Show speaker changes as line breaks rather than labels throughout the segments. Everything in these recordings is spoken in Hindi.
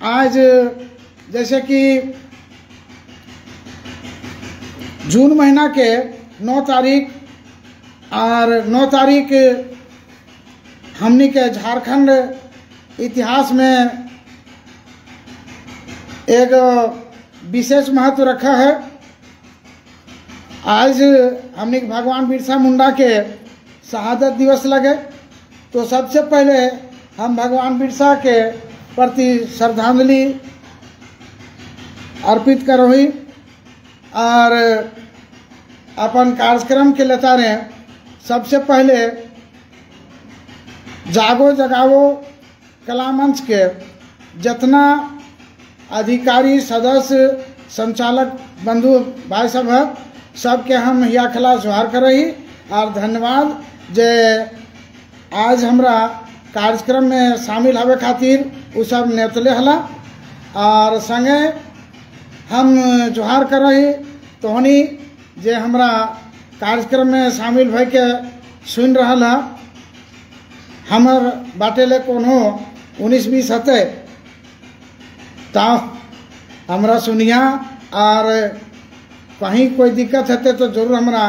आज जैसे कि जून महीना के 9 तारीख और 9 तारीख हमनी के झारखंड इतिहास में एक विशेष महत्व रखा है। आज हमने भगवान बिरसा मुंडा के शहादत दिवस लगे, तो सबसे पहले हम भगवान बिरसा के प्रति श्रद्धांजलि अर्पित करोही और अपन कार्यक्रम के लेता रहे। सबसे पहले जागो जगावो कला मंच के जितना अधिकारी, सदस्य, संचालक बंधु भाई सब है, सबके हम हिया खला जोहार करही और धन्यवाद जे आज हमरा कार्यक्रम में शामिल होवे खातिर उ सब नेतले हला। और संगे हम जोहार करही तोहनी जे हमरा कार्यक्रम में शामिल भई के सुन रहल है। हमर बाटेले कोनो 19-20 हते ता हमरा सुनिया, और कहीं कोई दिक्कत होते तो जरूर हमरा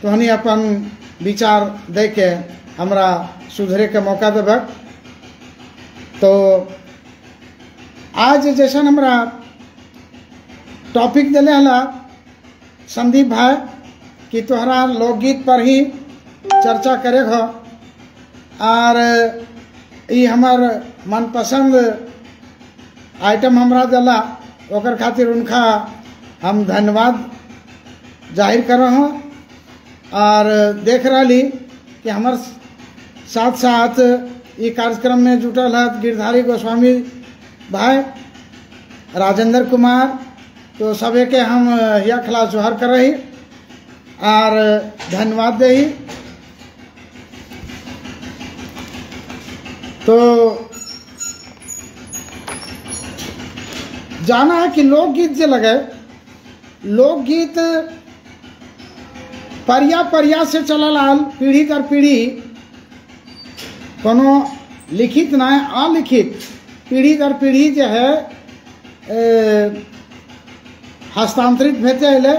तोहनी अपन विचार दे के हमरा सुधरे के मौका देबे। तो आज जैसन हमरा टॉपिक दिले हला संदीप भाई कि तोहरा लोकगीत पर ही चर्चा करे हो, और ये हमार मनपसंद आइटम हमरा दिला, ओकर खातिर उनका हम धन्यवाद जाहिर कर रहा हूँ। और देख रही कि हमार साथ साथ ये कार्यक्रम में जुटल है गिरधारी गोस्वामी भाई, राजेंद्र कुमार, तो सभी के हम या खिला जोहर कर रही और धन्यवाद दे। तो जाना है कि लोकगीत जो लगे, लोकगीत परिया परिया से चलल आल, पीढ़ी दर पीढ़ी, कोनो लिखित ना अलिखित पीढ़ी दर पीढ़ी जो है हस्तांतरित भेते अले,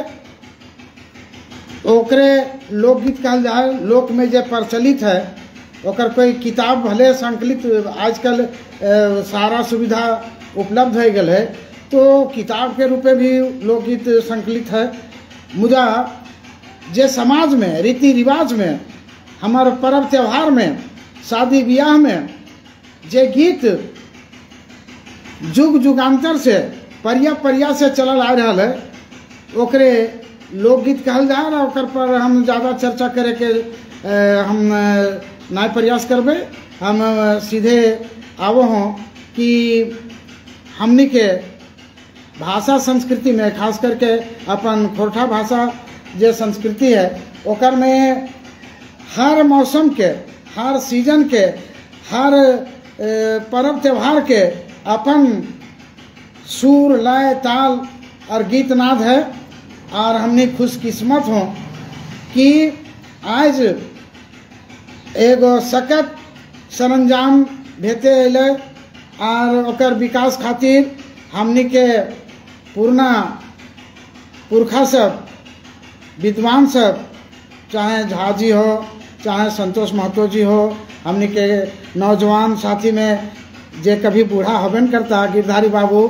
ओकरे लोकगीत कहल जाए। लोक में जो प्रचलित है ओकर कोई किताब भले संकलित आजकल सारा सुविधा उपलब्ध हो गए है, तो किताब के रूप में भी लोकगीत संकलित है। मुदा जे समाज में, रीति रिवाज में, हमारे पर्व त्यौहार में, शादी ब्याह में जे गीत जुग जुगांतर से परिया परिया से चलल आ रहा है, ओकरे लोकगीत कहल जा रहा। ओकर पर हम ज़्यादा चर्चा करे के हम ना प्रयास करबे। हम सीधे आवो हों कि हमनी के भाषा संस्कृति में, खास करके अपन खोरठा भाषा जे संस्कृति है, ओकर में हर मौसम के, हर सीजन के, हर पर्व त्यौहार के अपन सुर, लय, ताल और गीत नाद है। और हमने खुशकिस्मत हों कि आज एगो सकत सरंजाम भेते अले और ओकर विकास खातिर हमनी के पुरना पुरखा सब, विद्वान सब, चाहे झा जी हो, चाहे संतोष महतो जी हो, हमनी के नौजवान साथी में जे कभी बूढ़ा होबे न करता, गिरधारी बाबू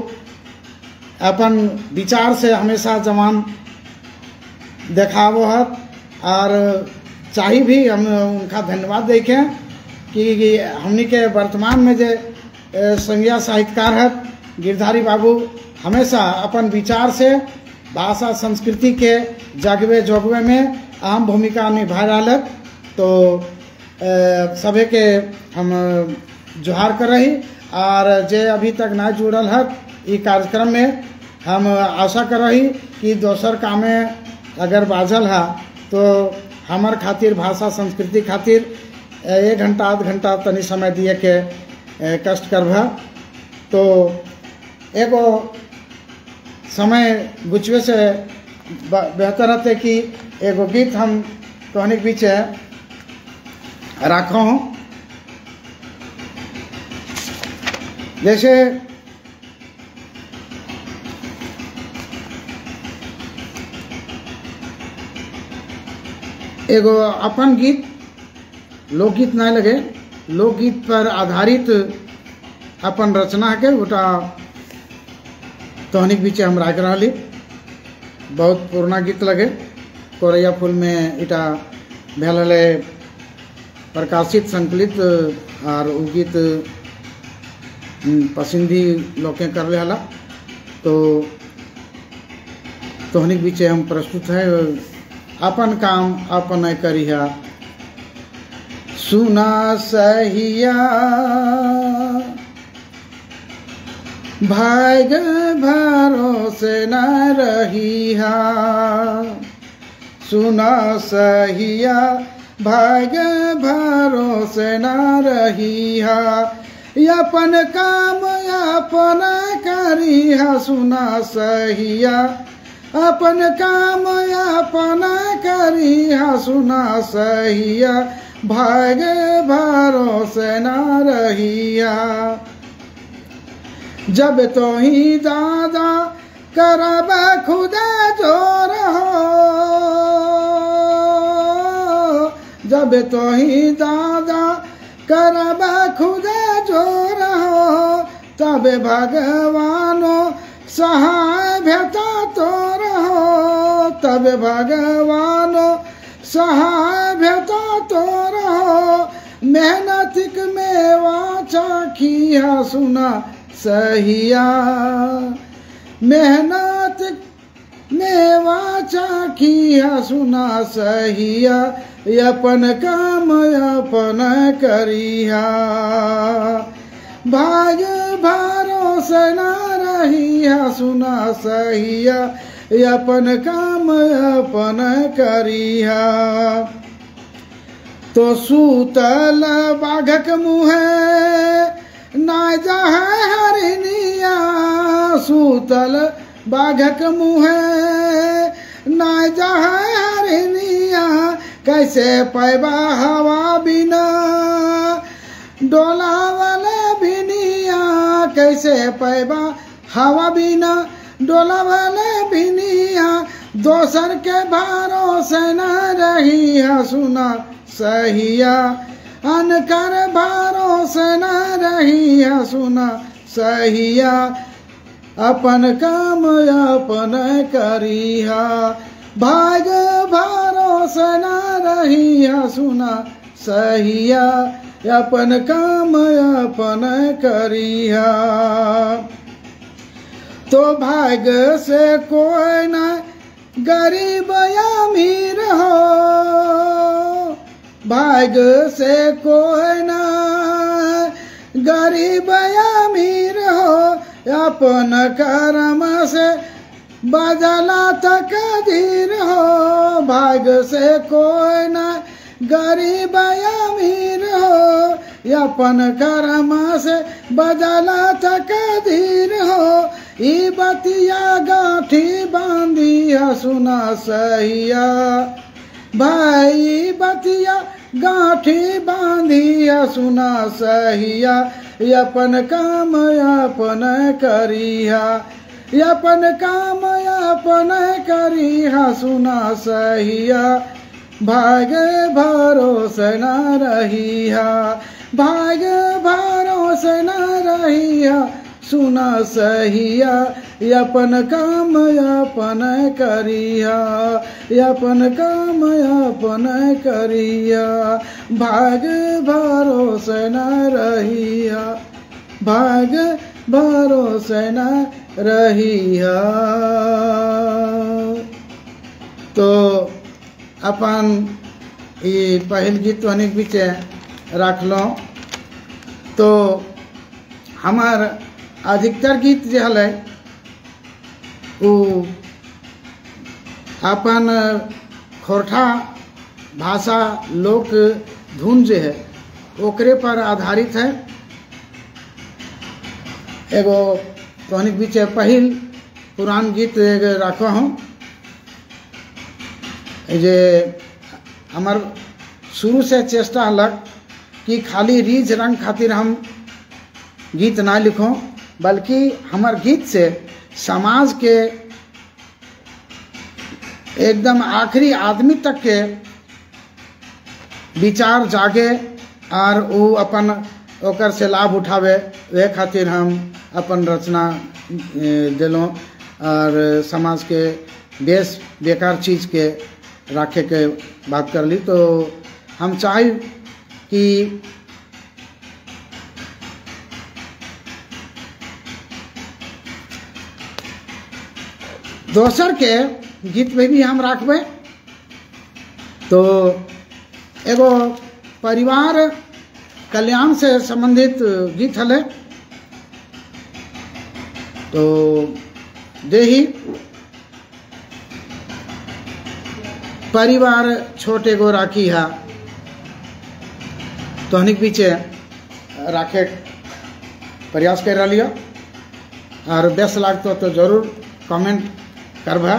अपन विचार से हमेशा जवान देखावो है। और चाही भी हम उनका धन्यवाद देखें कि हमनी के वर्तमान में जे संज्ञा साहित्यकार है गिरधारी बाबू, हमेशा अपन विचार से भाषा संस्कृति के जगवे जोगवे में अहम भूमिका निभा रहा है। तो सभी के हम जोहार कर रही। और जे अभी तक ना जुड़ल है ये कार्यक्रम में, हम आशा कर रही कि दोसर कामे अगर बाजल है तो हमार खातिर, भाषा संस्कृति खातिर 1 घंटा आध घंटा तनी समय दिए के कष्ट करबा। तो एगो समय गुचवे से बेहतर रहते कि एगो गीत हम कहने के बीच रखा हूँ। जैसे एगो अपन गीत लोकगीत नहीं लगे, लोकगीत पर आधारित अपन रचना के गोटा तहनिक बीचे हम राख रही। बहुत पुराना गीत लगे, कोरैया फूल में इटा भेल प्रकाशित संकलित और उ गीत पसंदी लोके कर रहा। तो तोहनिक बीचे हम प्रस्तुत है अपन काम अपन करिया। सुना सहिया भाग भरोसे न रहिया, सुना सहिया भाग भरोसे न रहिया, अपन काम अपन करिया। सुना सहिया अपन काम अपन करिया, सुना सहिया भाग भरोसे न रहिया। जब तो ही दादा करब खुदा जोर हो, जब तो ही दादा करब खुदा जोर हो, तब भगवानो सहाय भेटा तोर हो, तब भगवानो सहाय भेटा तोर हो। मेहनतिक मेवा चाखिया, सुना सहिया मेहनत मेवा चाखिया, सुना सहिया अपन काम अपन करिया। भाग भरोसे न रहिया, सुना सहिया अपन काम अपन करिया। तो सूतल बाघक मुहे ना जाए हरिनिया, सूतल बाघक मुहे ना जाए हरिनिया। कैसे पैबा हवा बिना डोला वाले बिनिया, कैसे पैबा हवा बिना डोला वाले बिनिया। दोसर के भरोसे न रहिया, सुना सहिया अनकर भरोसे न रहिया, सुना सहिया अपन काम अपन करिया। भाग भरोसे न रहिया, सुना सहिया अपन काम अपन करिया। तो भाग से कोई न गरीब अमीर हो, भाग से कोई न गरीब अमीर हो। अपन कर्म से बदला तकदीर हो, भाग से कोई न गरीब अमीर हो। अपन कर्म से बदला तकदीर हो। ई बतिया गांठी बांधिया, सुना सहिया भाई बतिया गांठी बांधिया, सुना सहिया अपन काम अपन करिया। अपन काम अपन करिया, सुना सहिया भाग भरोसे न रहिया, भाग भरोसे न रहिया। सुना सहिया अपन काम अपन करिया, अपन काम अपन करिया। भाग भरोसे न रहिया, भाग भरोसे न रहिया। तो अपन ये पहल गीत अनेक बीचे रख लो। तो हमार अधिकतर गीत जो है वो अपन खोरठा भाषा लोक धुन जो है ओकरे पर आधारित है। एगो तोहनिक बीचे पहिल पुरान गीत रखो हूँ जे हमार शुरू से चेष्टा हलक कि खाली रीझ रंग खातिर हम गीत ना लिखों, बल्कि हमार गीत से समाज के एकदम आखिरी आदमी तक के विचार जागे और वो अपन ओकर से लाभ उठावे, वे खातिर हम अपन रचना दिलों और समाज के देश बेकार चीज़ के राखे के बात कर ली। तो हम चाहे कि दोसर के गीत में भी हम रखबे। तो एगो परिवार कल्याण से संबंधित गीत हले, तो देही परिवार छोटे गो राखी है, तो हनिक पीछे राखे प्रयास कर रही और बेस लागतो तो जरूर कमेंट करबा।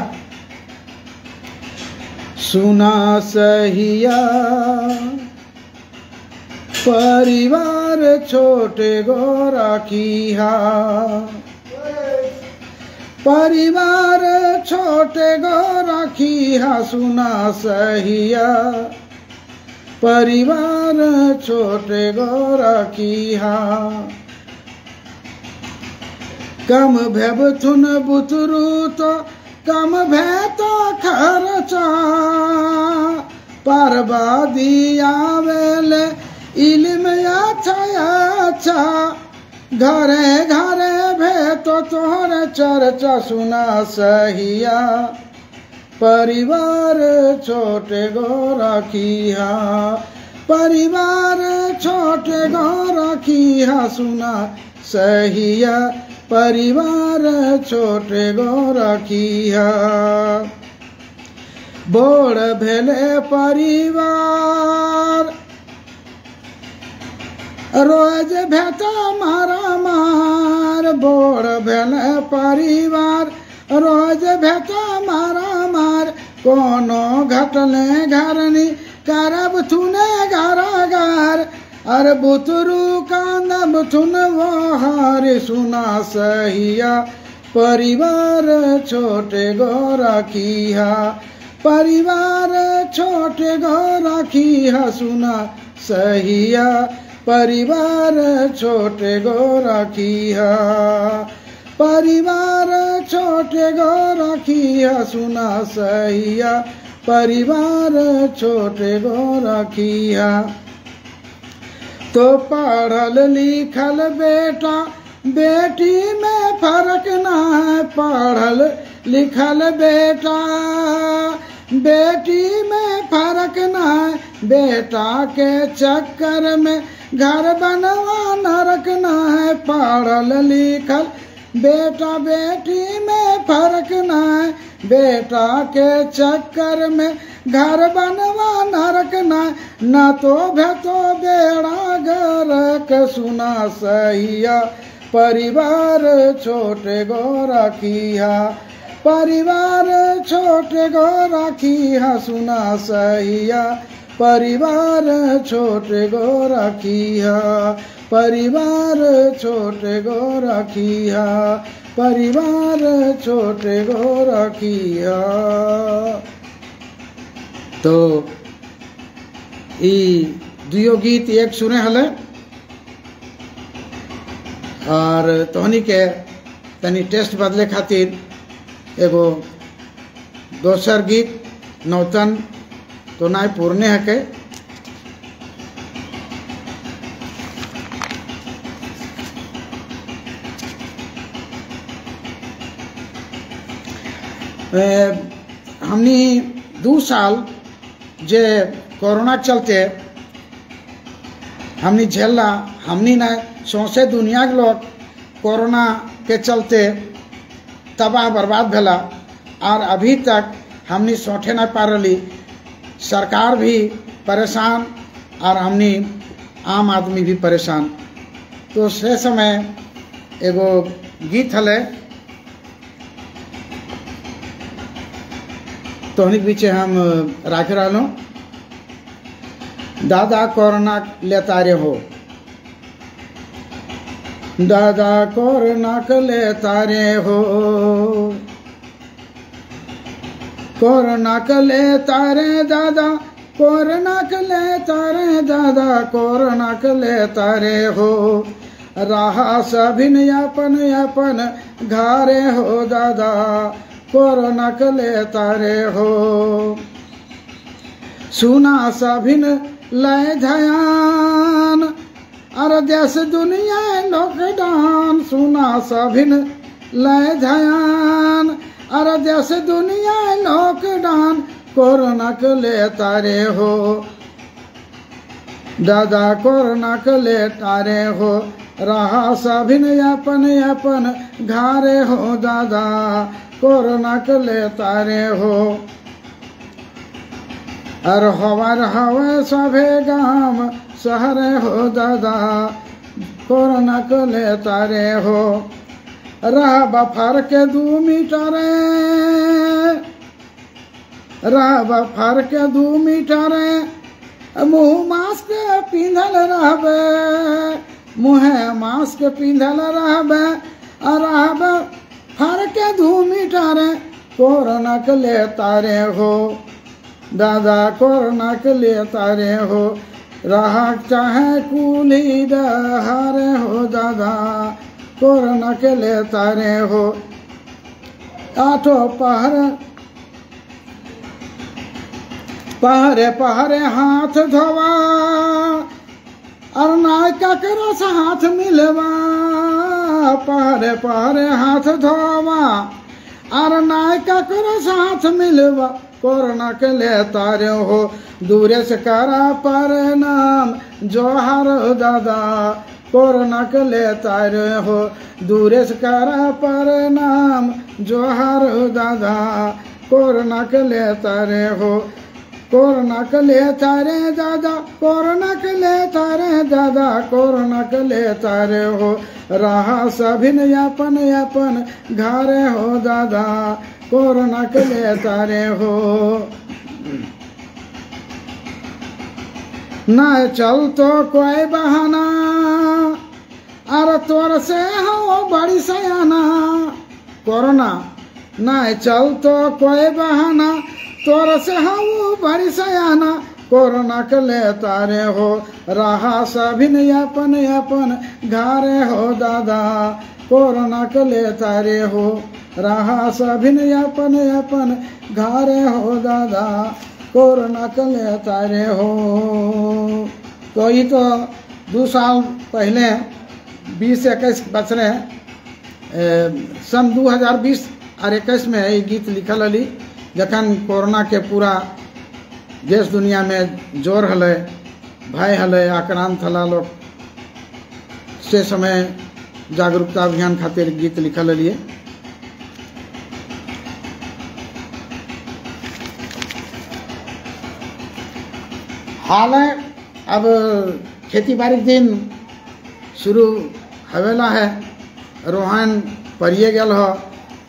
सुना सहिया परिवार छोटे गो राखी हा, परिवार छोटे गो राखी हा, सुना सहिया परिवार छोटे गो राखी हा। कम भेबथुन बुतरू तो कम भे तो खर्चा, परबादी आवेले इल्म अच्छा, घरे घरे भे तो तोहर चर्चा, सुना सहिया परिवार छोटे गो राखी हा, परिवार छोटे गो राखी हा, सुना सहिया परिवार छोटे गो राखी हा। बोड़ भेले परिवार रोज भेता मारा मार, बोड़ भेले परिवार रोज भेता मारा मार, कोनो घटले घरनी करब थुने घरागार, अरे बुतरू कांदब थुन वो हारे, सुना सहिया परिवार छोटे गो राखी हा, परिवार छोटे गो राखी हा, सुना सहिया परिवार छोटे गो राखी हा, परिवार छोटे गो राखी हा, सुना सहिया परिवार छोटे गो राखी हा। तो पढ़ल लिखल बेटा बेटी में फर्क ना है, पढ़ल लिखल बेटा बेटी में फर्क ना है, बेटा के चक्कर में घर बनवा नरक ना है, पढ़ल लिखल बेटा बेटी में फर्क ना है, बेटा के चक्कर में घर बनवा नरक ना तो भेतो बेड़ा गरक, सुना सहिया परिवार छोटे गो राखी हा, परिवार छोटे गो राखी हा, सुना सहिया परिवार छोटे गो राखी हा, परिवार छोटे गो राखी हा, परिवार छोटे गो राखी हा। तो ई दुयो गीत एक सुने हले और तोहनी के तनी टेस्ट बदले खातिर एगो दोसर गीत नौतन तो नाय पूर्णे हके। हमनी 2 साल जे कोरोना चलते हमनी झेलला, हमनी न सौंसे दुनिया के लोग कोरोना के चलते तबाह बर्बाद भेला और अभी तक हमनी सोटे न पा रही, सरकार भी परेशान और हमनी आम आदमी भी परेशान। तो से समय एगो गीत हले तोहनी पीछे हम राख रहा। दादा कोरोना लेता रे हो, दादा कोरोना लेता रे हो, कोरोना लेता रे दादा कोरोना के ले तारे दादा कोरोना के ले तारे हो रहा सभिन अपन अपन घारे हो दादा कोरोना के ले तारे हो सुना सभिन लय ध्यान अरे देश दुनिया लॉकडाउन सुना सभिन लय ध्यान अरे देश दुनिया लॉकडाउन कोरोना के ले तारे हो दादा कोरोना के ले तारे हो रहा सभिन अपन अपन घारे हो दादा कोरोना के ले तारे हो अर हवर हवे सभे गाम शहरे हो दादा कोरोना के ले तारे हो रह बफर के 2 मीटर रह बफर के 2 मीटर मुँह मास्क पिंधल रहबे मुँहे मास्क पिंधल रहबे रहब फर के 2 मीटर कोरोना के ले तारे हो दादा कोरोना के ले तारे हो रहा चाहे कूली दहारे हो दादा कोरोना के ले तारे हो आठो पहरे पहरे हाथ धोवा और नाय ककरो से हाथ मिलवा पहरे पहरे हाथ धोवा और नाय ककरो से हाथ मिलवा कोरोना के ले तारे हो दूरे से करा प्रणाम जोहार दादा कोरोना के ले तारे हो दूरे से करा प्रणाम जोहार दादा कोरोना के ले तारे हो कोरोना के ले तारे दादा कोरोना के ले तारे दादा कोरोना के ले तारे हो रहा सभिन अपन अपन घारे हो दादा कोरोना के ले तारे हो ना चल तो कोई बहाना अरे तोर से हो बड़ी सयाना कोरोना ना चल तो कोई बहाना तोर से हो बड़ी सयाना कोरोना के ले तारे हो रहा सभिन अपन अपन घारे हो दादा कोरोना के ले तारे हो रहा सभिन अपन अपन घारे हो दादा कोरोना के ले तारे हो तो ये तो 2 साल पहले 20-21 बचरे सन 2020 और 21 में ये गीत लिखल हली जखन कोरोना के पूरा देश दुनिया में जोर हले भय हले आक्रांत हला लोग से समय जागरूकता अभियान खातिर गीत लिखल हलिए हाल है अब खेती बाड़ी दिन शुरू हवेला है रोहन परिए गल हो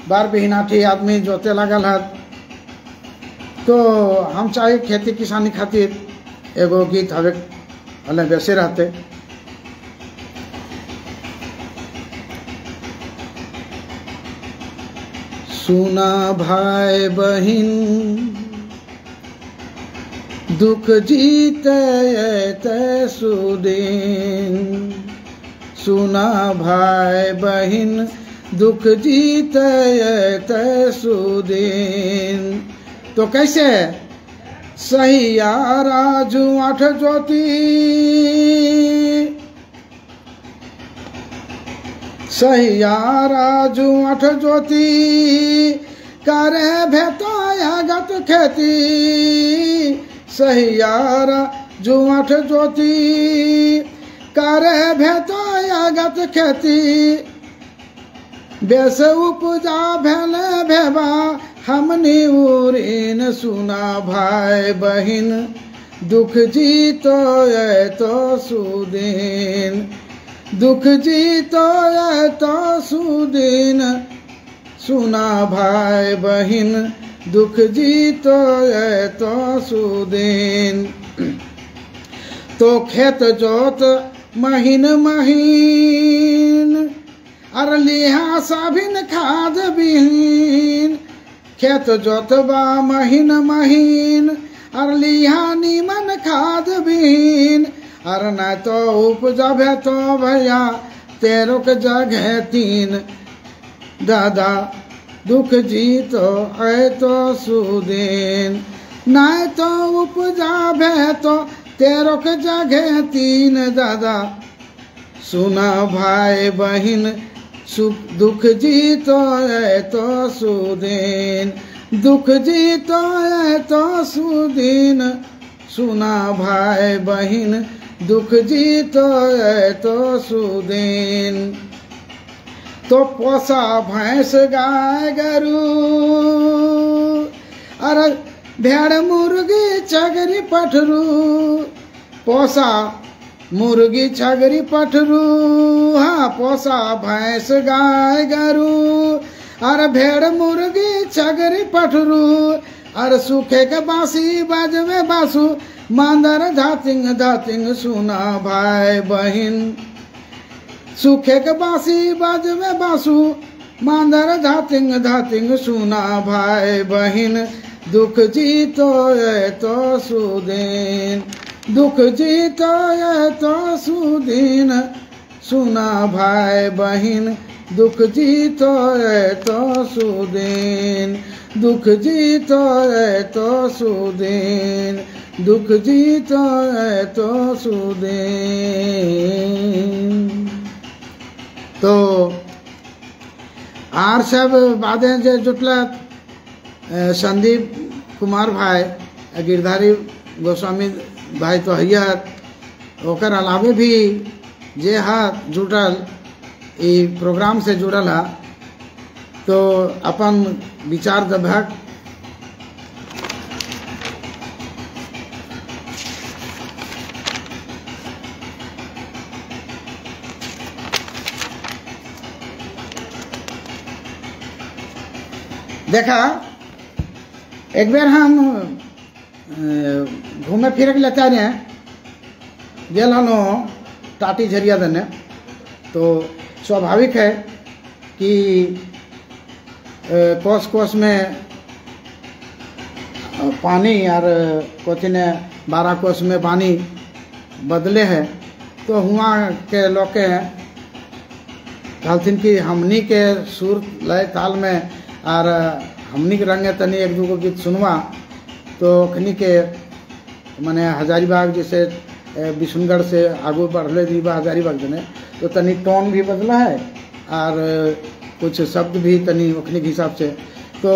बार बिहनाठी आदमी जोते लगल है तो हम चाहे खेती किसानी खातिर एगो गीत हवे हले वैसे रहते सुना भाई बहिन दुख जीते ते सुदीन सुना भाई बहिन दुख जीते ते सुदीन तो कैसे सहियारा जुआठ ज्योति सहियारा जुआठ ज्योति करे भेताया गत खेती सहियारा जुआठ ज्योति करे भेताया गत खेती बेस उपजा भेले भेबा हमनी उरीन सुना भाई बहिन दुख जीतो ये तो सुदीन दुख जीतो ये तो सुदीन सुना भाई बहिन दुख जीतो ये तो सुदीन तो खेत जोत महीन महीन अर लिहा सभिन खाद बिहीन खेत जोतबा महीन महीन और लिहा नीमन खाद बीन और न तो उपजबे तो भैया तेरो के जगह तीन दादा दुख जीतो है तो सुदीन न तो उपजाबे तो तेरो के जगह तीन दादा सुना भाई बहन सुख दुख जीतो है तो सुदीन दुख जीतो है तो सुदीन सुना भाई बहन दुख जीतो है तो सुदीन तो पोसा भैंस गाय गरू अरे भेड़ मुर्गी छगरी पठरू पोसा मुर्गी छगरी पठरू हाँ पोसा भैंस गाय गरू अरे भेड़ मुर्गी छगरी पठरू अरे सूखे के बांसी बजवे बासु मांदर धातिंग धातिंग सुना भाई बहन सूखे के बांसी बजवे बासु मांदर धातिंग धातिंग सुना भाई बहन दुख जीतो है तो सुदीन दुख जीतो है तो सुदीन सुना भाई बहन दुख जीतो है तो सुदीन दुख जीतो है तो सुदीन दुख जीतो है तो सुदीन। तो आर सब बादें जे जुटला संदीप कुमार भाई गिरधारी गोस्वामी भाई तो हैया ओकर अलावे भी जे हाथ जुटल ई प्रोग्राम से जुड़ल है तो अपन विचार दबक देखा एक बार हम घूमे फिरे के लेते हैं गेल हलो टाटी झरिया देने तो स्वाभाविक है कि कोस कोस में पानी और कोथी ने 12 कोस में पानी बदले है तो हुआ के लोग के कहलथिन कि हमनी के सुर लय ताल में और हमनी के रंगे तनी एक दूगो गीत सुनवा तो खनी के माने हजारीबाग जैसे बिशुनगढ़ से आगू बढ़ले दीबा हजारीबाग जने तो तनी टोन भी बदला है और कुछ शब्द भी तनी ओखनी के हिसाब से तो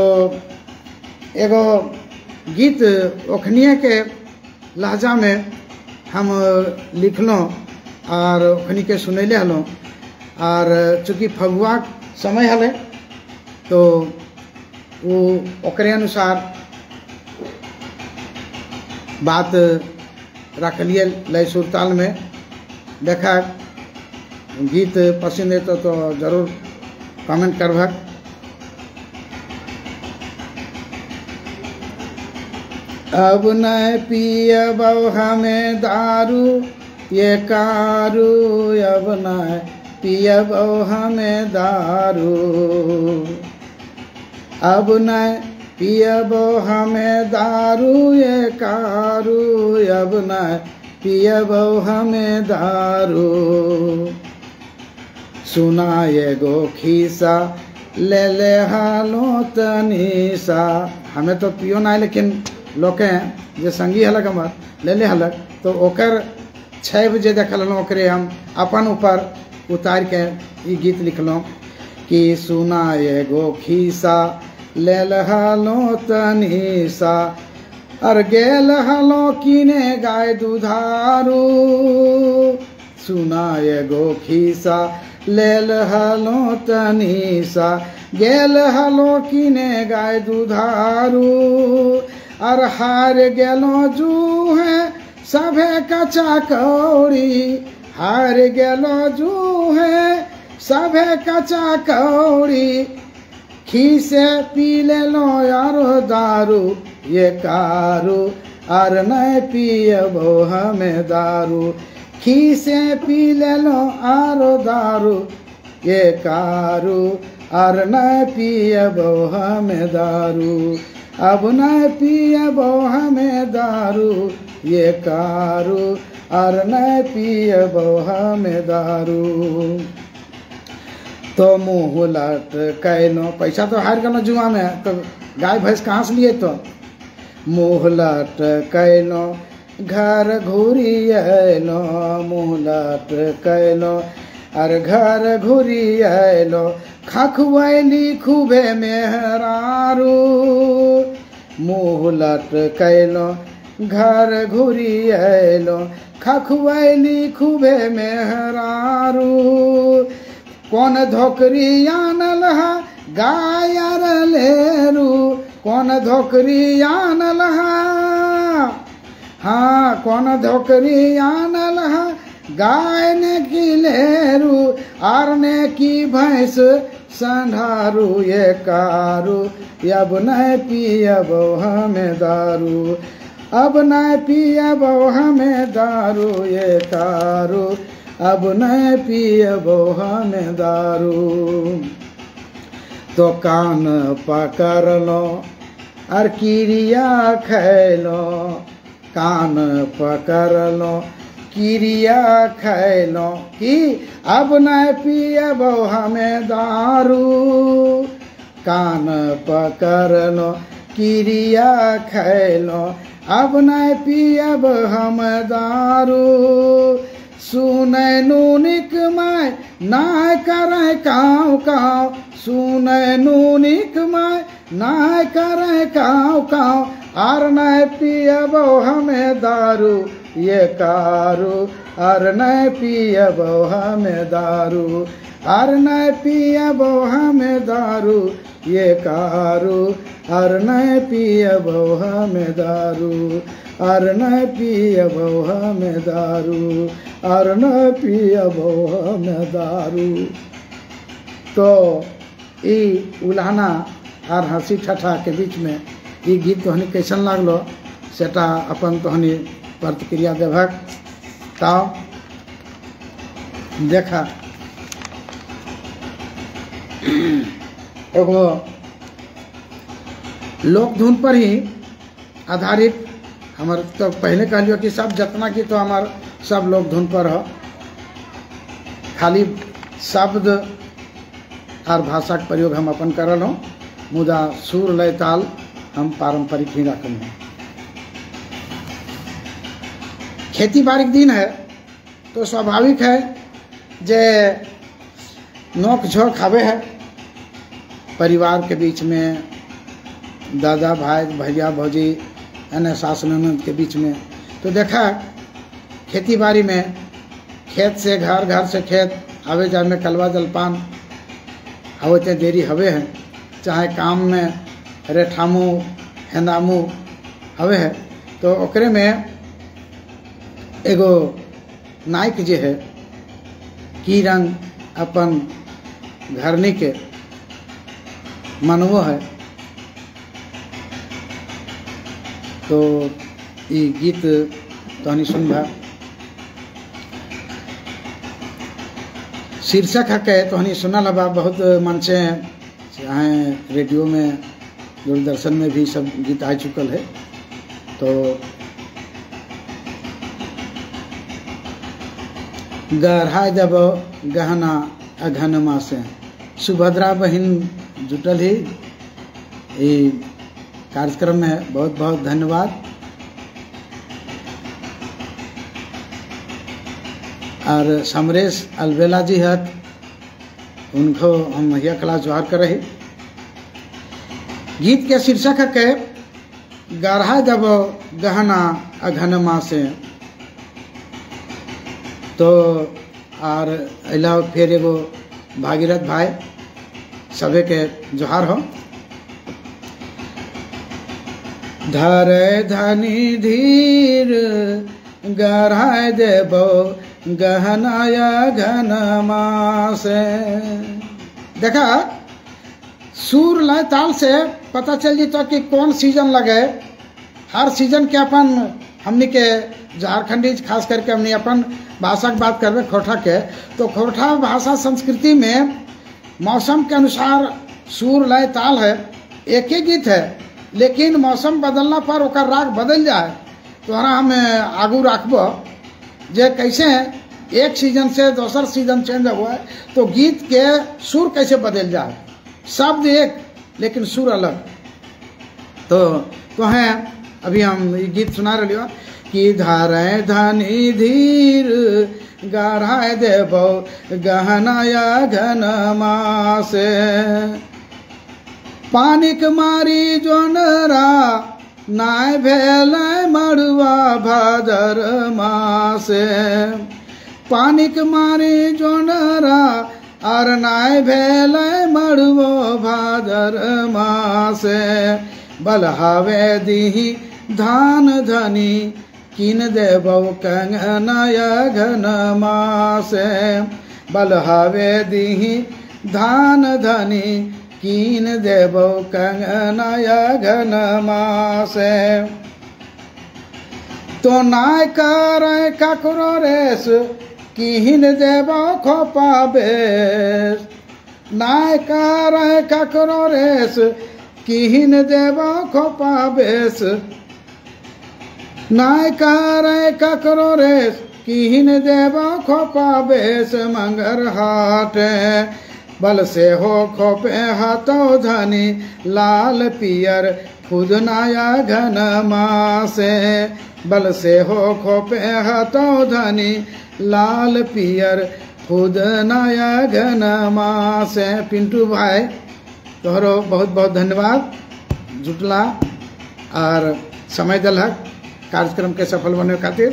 एगो गीत ओखनिए के लहजा में हम लिखलों और ओखनी के सुनैले हलों और चूँकि फगुआ समय हले तो वो ओकरे अनुसार बात रखलिए लय सुरताल में। देखा गीत पसंद है तो जरूर कमेंट करभक। अब न पियब हमें दारू ये कारू अब न पियब हमें दारू अब न पियब हमें दारू ये कारू अब न पियब हमें दारू सुना ये गो खीसा ले हालो तनीसा हमें तो पियो ना लेकिन लोके जे संगी हलक हमार ले हलक तो ओकर 6 बजे देखल ओकरे हम अपन ऊपर उतार के ई गीत लिखलों कि सुना ये गो खीसा ले हालो तनीसा और गेल हालो कीने गाय दुधारू सुना ये गो खीसा ले हालो तनीसा गेल हालो कीने गाय दुधारू और हार गेलो जू है सभे कचा कौड़ी हार गेलो जू है सभे कचा कौड़ी खीसे पी ले लो यारो दारू ये कारू और न पियबो हमें दारू खीसे पी ले लो आरो दारू ये कारू और न पियबो हमें दारू अब न पियबो हमें दारू ये कारू, और न पियबो हमें दारू। तो मुँह लट कैलो, पैसा तो हार गलो जुआ में, तो गाय भैंस कहाँ से लिए? तो मुँह लट कैलो घर घूरी आलो, मुँह लट कैलो और घर घूरी आलो, खखुआली खूबे मेहरारू। मुँह लट कैलो घर घूरी आलो, खखुआली खूबे मेहरारू। कौन धोकरी आनल है गायर लेरू, कौन धोकरी आनल है, हाँ कौन धोकरी आनल है गाय ने की लेरू, आर ने की भैंस संढारू ये कारू। अब न पियबो हमें दारू, अब न पियबो हमें दारू ये कारू, अब न पियबो हमें दारू। तो कान पकड़ लो और किरिया खैलो, कान पकड़ लो किरिया खैलो कि अब न पियबो हमें दारू। कान पकड़ लो किरिया खैलो, अब न पियब हम दारू। सुनै नूनिक माय ना करे काँव काँव, सुनै नूनिक माय ना करे काँव काँव, आर न पियबो हमें दारू ये कारू, आर न पियबो हमें दारू, आर न पियबो हमें दारू ये कारू, आर न पियबो हमें दारू, आर न पियबो हमें दारू, आर न पियबो हमें दारू। तो ई उल्हाना और हंसी ठट्ठा के बीच में ई गीत तोहनी कैसन लागलो सेटा अपन तोहनी प्रतिक्रिया देभक। ताओ देखा एगो लोक धुन पर ही आधारित हमार, तो पहले कहलियो कि सब जतना की तो हमार सब लोक धुन पर हो, खाली शब्द और भाषा के प्रयोग हम अपन करल हो, मुदा सुर लय ताल हम पारंपरिक ही रखल हैं। खेती बाड़ी दिन है तो स्वाभाविक है जे नोक झोंक हवे है परिवार के बीच में, दादा भाई भैया भौजी अन्य सास ननद के बीच में। तो देखा खेती बाड़ी में खेत से घर, घर से खेत आवे जाए में कलवा जलपान आवते देरी हवे है, चाहे काम में रेठामू हेंदामू हवे है। तो ओकरे में एगो नायक जे है की रंग अपन घरनी के मनवो है। तो ये गीत तहनी सुनबा, शीर्षक है के तहनी सुनल बा बहुत मन से, चाहे रेडियो में दूरदर्शन में भी सब गीत आ चुकल है। तो गढ़ा जब गहना अघन मासे, सुभद्रा बहन जुटल ही ये कार्यक्रम में, बहुत बहुत धन्यवाद। और समरेश अलबेला जी हत, उनको हम महिया कला जोहार कर रहे। गीत के शीर्षक है के गढ़ा जब गहना अघन मासे। तो और अला फिर एगो भागीरथ भाई सबे के जोहार हो। धरे धनी धीर गढ़ा देबो गहनाया घन मासे। देखा सुर लय ताल से पता चल जी तो कि कौन सीजन लगे। हर सीजन के अपन हमनी के झारखंडी खास करके हमनी अपन भाषा की बात करबे खोरठा के, तो खोरठा भाषा संस्कृति में मौसम के अनुसार सुर लय ताल है। एक ही गीत है लेकिन मौसम बदलना पर ओकर राग बदल जाए तोहरा हम आगू रखब जे कैसे एक सीजन से दोसर सीजन चेंज हुआ है तो गीत के सुर कैसे बदल जाए, शब्द एक लेकिन सुर अलग। तो हैं अभी हम ये गीत सुना रही हो कि धारे धनी धीर गाढ़ाय देबो गहनाया घन मासे पानिक मारी जोनरा नाय भेल मड़ुआ भादर मासे पानिक मारी जोनरा और नाय भेल मड़ुओ भादर मासे बलहावे दीही धान धनी किन देबो कंगनाया घन मासे बलहावे दीही धान धनी कीन देबो कंगनाया घन मासे तो नाय करे ककरो रेस कीन देबो खोपा बेस नाय करे ककरो रेस कीन देबो खोपा बेस नाय करे ककरो रेस कीन देबो खोपा बेस मंगर हाटे बल से हो खोपे हाथो धनी लाल पियर खुदनाया घन मासे बल से हो खोपे हाथो धनी लाल पियर खुदनाया घन मासे। पिंटू भाई तोहरो बहुत बहुत धन्यवाद जुटला और समय दलहक कार्यक्रम के सफल बने खातिर।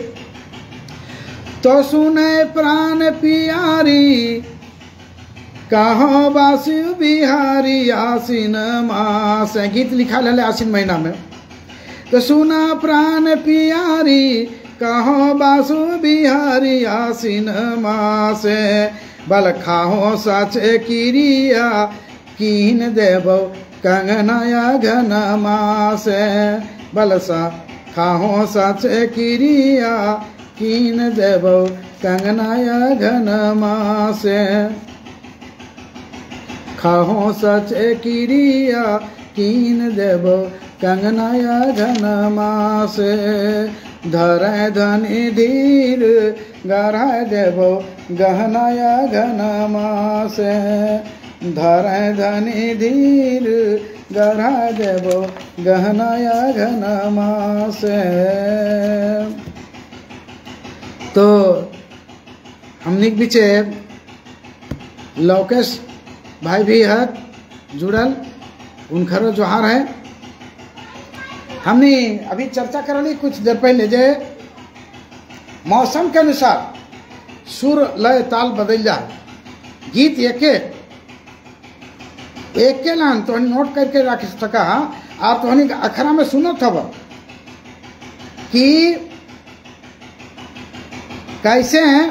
तो सुने प्राण पियारी कहो बासी बिहारी आसीन मास गीत लिखा ले आसीन महीना में। तो सुना प्राण पियारी कहो बासु बिहारी आसीन मास बल खाहो साचे किरिया कीन देबो कंगनाया घन मास बल सा खाहो साचे किरिया कीन देबो कंगनाया घन मास खाहो सचे किरिया कीन देबो कंगनाया घन मासे धरे धनी धीर गढ़ाय देबो गहनाया घन मासे धरे धनी धीर गढ़ाय देबो गहनाया घन मासे। तो हमनी के पीछे लौकेश भाई भी है जुड़ल उनखरो जोहार है। हमने अभी चर्चा कर ली कुछ देर पहले जे मौसम के अनुसार सुर लय ताल बदल जाए गीत एक लाइन तो नोट करके रख सका और तो अखरा में सुनो थब कि कैसे हैं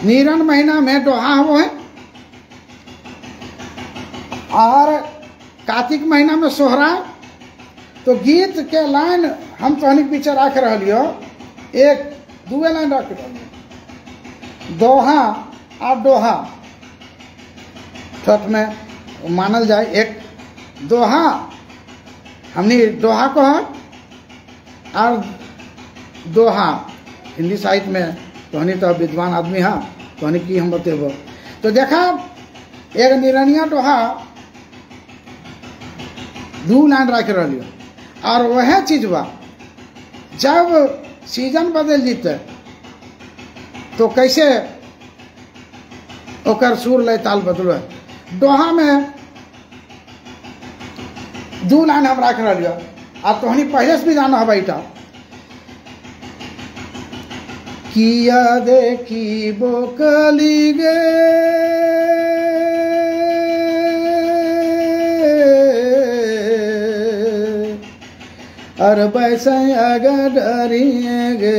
नीरन महीना में दोहा वो है और कार्तिक महीना में सोहरा। तो गीत के लाइन हम तहनिक पीछे रख रहियो एक दुए लाइन रख रहियो दोहा और दोहा छठ में मानल जाए एक दोहा हमने दोहा को है और दोहा हिंदी साहित्य में तहनी तो विद्वान आदमी है तहनी की हम बतेबो। तो देखा एक निरनिया दोहा दू लाइन रख रही और वह चीज बा जब सीजन बदल जीते तो कैसे ओकर सुर लय ताल बदलो। दोहा में दू लाइन हम रख रही और तोहनी पहले से भी जाना है बैठा किया देखी बोकली गे और बैसैया डरिएगे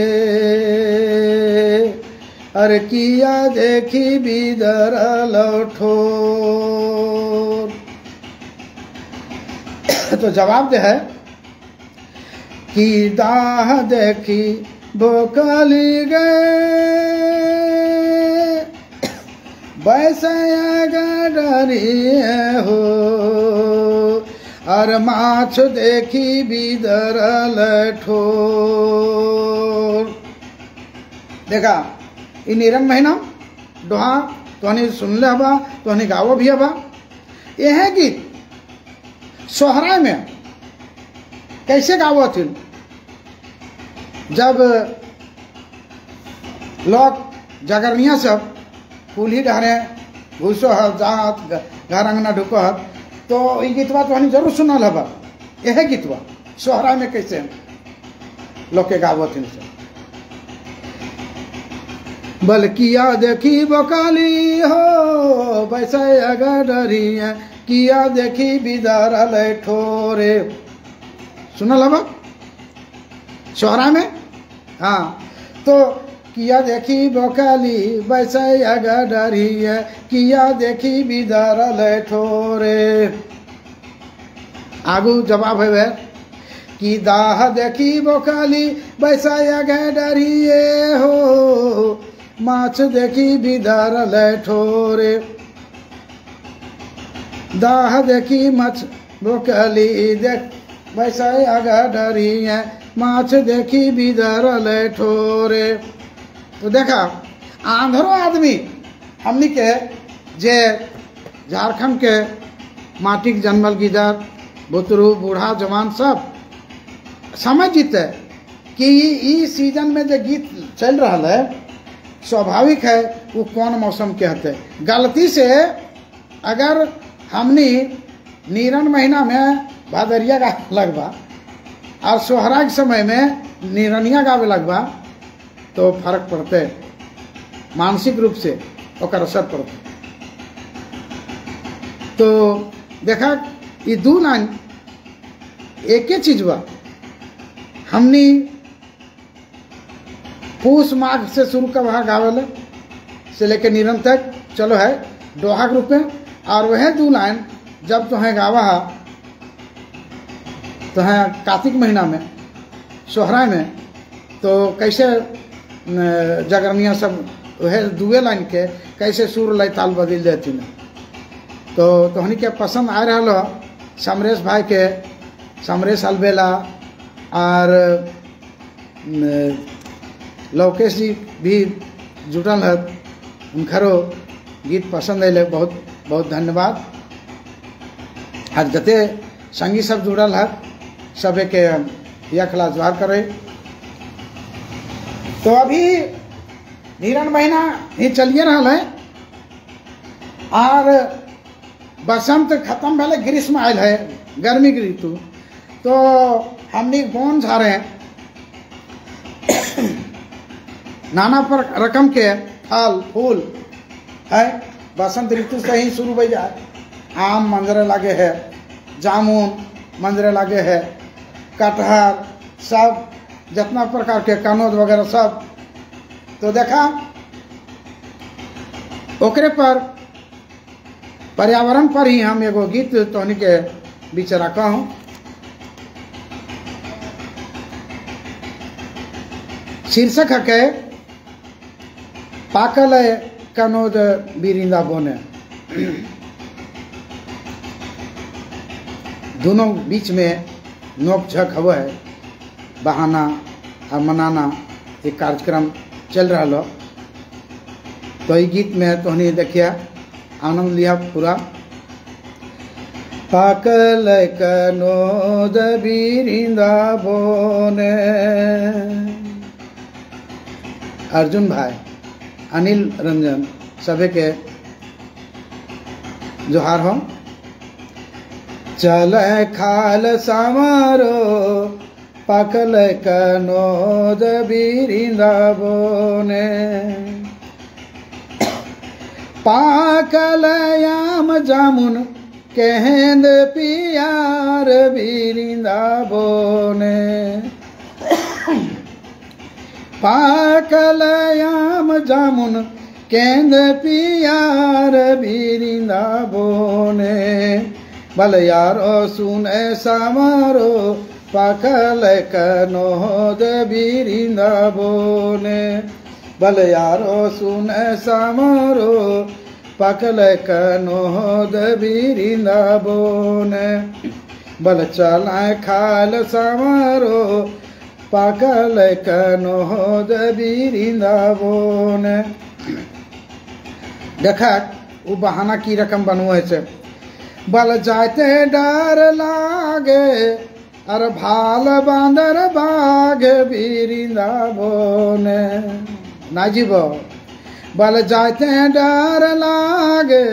और किया देखी बिदर लौठो। तो जवाब दे है कि दाह देखी बोकली गए बैसैया डरिए हो और माछ देखी बिदरल ठोर। देखा इ निरन महीना दोहा तोहनी सुनले हबा, तोहनी गावो भी हबा। यह गीत सोहराय में कैसे गावो थी? जब लोग जगरनिया सब कुल्ही डहरे घुसो हत जात घर अंगना ढुको हत, तो ये गीतवा तो हनी जरूर सुनल हबा। यह गीतवा सोहराय में कैसे लोग के गावो थी? बल्किया देखी बकाली हो वैसे अगर डरी है, किया देखी बिदरल ठोरे। सुनल हबा सोहराय में? हाँ, तो किया देखी बकाली वैसे अगर डरी है, किया देखी बिदरल ठोरे। आगू जवाब है कि दाह देखी बकाली वैसे अगर डरिए हो, माछ देखी बिदरल ठोरे। दाह देखी मछ बोकली देख वैसे अगर डरी है, माछ देखी बिदरल ठोरे। तो देखा आंध्रो आदमी हमनी के जे झारखंड के माटी के जन्मल गिदर बुतरू बूढ़ा जवान सब समझ जीते कि ई सीजन में जो गीत चल रहा है स्वाभाविक है वो कौन मौसम के हते। गलती से अगर हमनी नीरन महीना में भादरिया गावे लगबा और सोहरा के समय में नीरनिया गावे लगबा तो फर्क पड़ते, मानसिक रूप से ओकर असर पड़ते। तो देखा ये दू लाइन एक चीज बा। हमनी पूस माघ से शुरू कर वहाँ गावेले से लेके नीरन तक चलो है दोहा के रूप में, और वह दू लाइन जब तो है गावा तो है कार्तिक महीना में सोहराय में, तो कैसे जगरनिया सब वह दुए लाइन के कैसे सुर लय ताल बदल देती न। तो तोहनी के पसंद आ रहा हो समरेश भाई के, समरेश अलबेला और लवकेश जी भी जुटल है, उनखरो गीत पसंद अल, बहुत बहुत धन्यवाद। और जते संगी सब जुड़ल है सबे के यह खला जोहार करे। तो अभी नीरन महीना ही चलिए रहा है और बसंत खत्म भले ग्रीष्म आयल है, गर्मी की ऋतु। तो हमनी बोन झारे हैं नाना पर रकम के फल फूल है, बसंत ऋतु से ही शुरू हो जाए। आम मंजरे लगे है, जामुन मंजरे लगे है, कटहर सब जितना प्रकार के कनौज वगैरह सब। तो देखा ओकरे पर पर्यावरण पर ही हम एगो गीत तोहनी के बीच रखा हूँ। शीर्षक है पाकल कनौज बिरिंदा बोने। दोनों बीच में नोक झक हुआ है, बहाना और मनाना एक कार्यक्रम चल रहा लो। तो ये गीत में तोहनी देखिया आनंद लिया पूरा। पाकल कनौज बिरिंदा बोने। अर्जुन भाई, अनिल रंजन सभी के जोहार हो। चल खाल समारो पाकल कनौज बिरिंदा बोने। पाकल आम जामुन केंद पियार बिरिंदा बोने। पाकल आम जामुन केंद पियार बिरिंदा बोने। भल यारो सुने समारो पाकल कनौज बिरिंदा बोने। भल यारो सुने समारो पाकल कनौज बिरिंदा बोने। बल चल खाल सामारो पाकल कनोद वृंदावन। देखा वो बहाना की रकम बनवे छे। बल जाते डर लागे अर भाल बांदर बाघ वृंदावन ना जीव। बल जाते डर लागे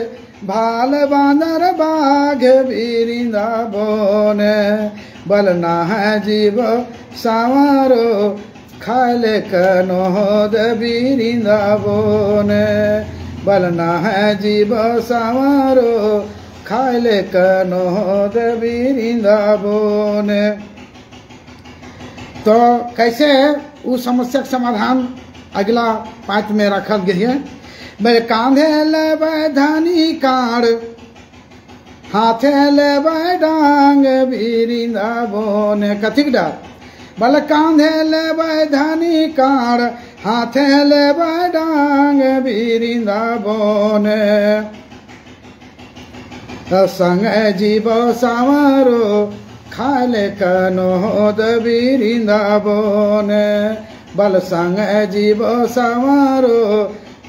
भाल बांदर बाघ वृंदावन। बल ना जीव सावरो खाले कनोद वृंदावन। बल ना जीव सावरो खाले कनोद वृंदावन। तो कैसे उस समस्या का समाधान अगला पाँच में रखल गई है। मेरे कांधे ले धानी कांड हाथे ले डांग वृंदावन। कथिक डार बल कांधे ले धानी कांड हाथे ले डांग वृंदावन। संग जीव सावरो खाले कनोद वृंदावन। बल संग जीव सावरो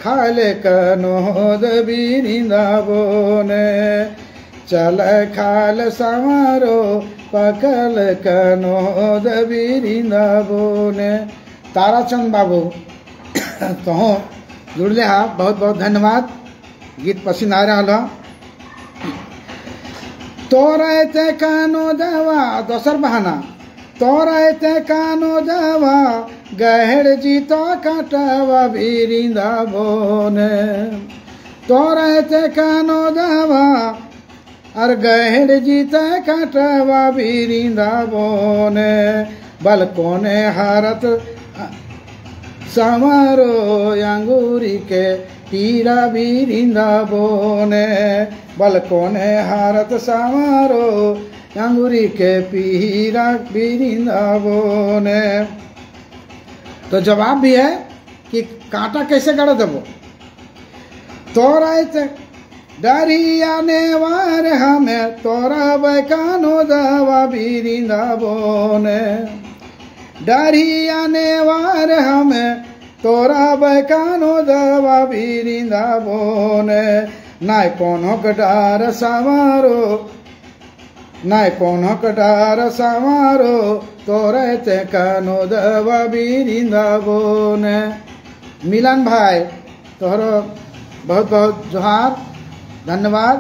खाले कनोद वृंदावन। चल खाल सावरो पकल कनोद वृंदावन। ताराचंद बाबू तो जुड़ले हा, बहुत बहुत धन्यवाद। गीत पसंद आ रहा। तोरते कानो दवा दोसर बहाना। तोरते कानो दवा गहड़ जीता काटवा वृंदावन। तोरते कानो दवा और गहड़ जीता काटवा वृंदावन। बल कोने हारत सावरो अंगूरी के पीरा वृंदावन। बल कोने हारत सावरो अंगूरी के पीरा वृंदावन। तो जवाब भी है कि कांटा कैसे गड़ देवो। तोरा डरिया नेवार हमें तोरा बैकानो दवा वृंदावन। डरिया नेवार हमें तोरा बैकानो दवा वृंदावन। नाय कोनो कटार सावरो नाय कोनो कटार सावरो तोरते कानो दवा वृंदावन। मिलन भाई तोहरो बहुत बहुत जोहार, धन्यवाद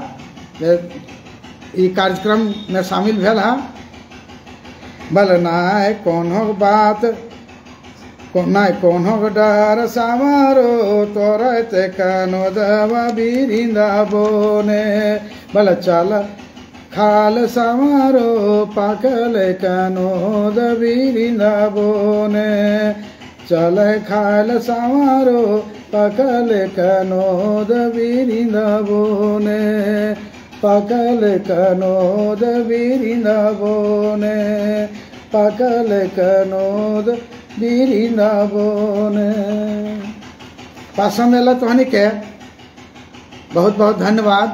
ये कार्यक्रम में शामिल भेल हा। बल नाय कोनो बात नाय कोनो डर सावरो तोरते कानो दवा वृंदावन। बल चल खाल सावरो पाकल कनोद वृंदावन। चल खाल सावरो पाकल कनोद वृंदावन। पाकल कनोद वृंदावन। पाकल कनोद वृंदावन। पसंद आला तो के बहुत बहुत धन्यवाद।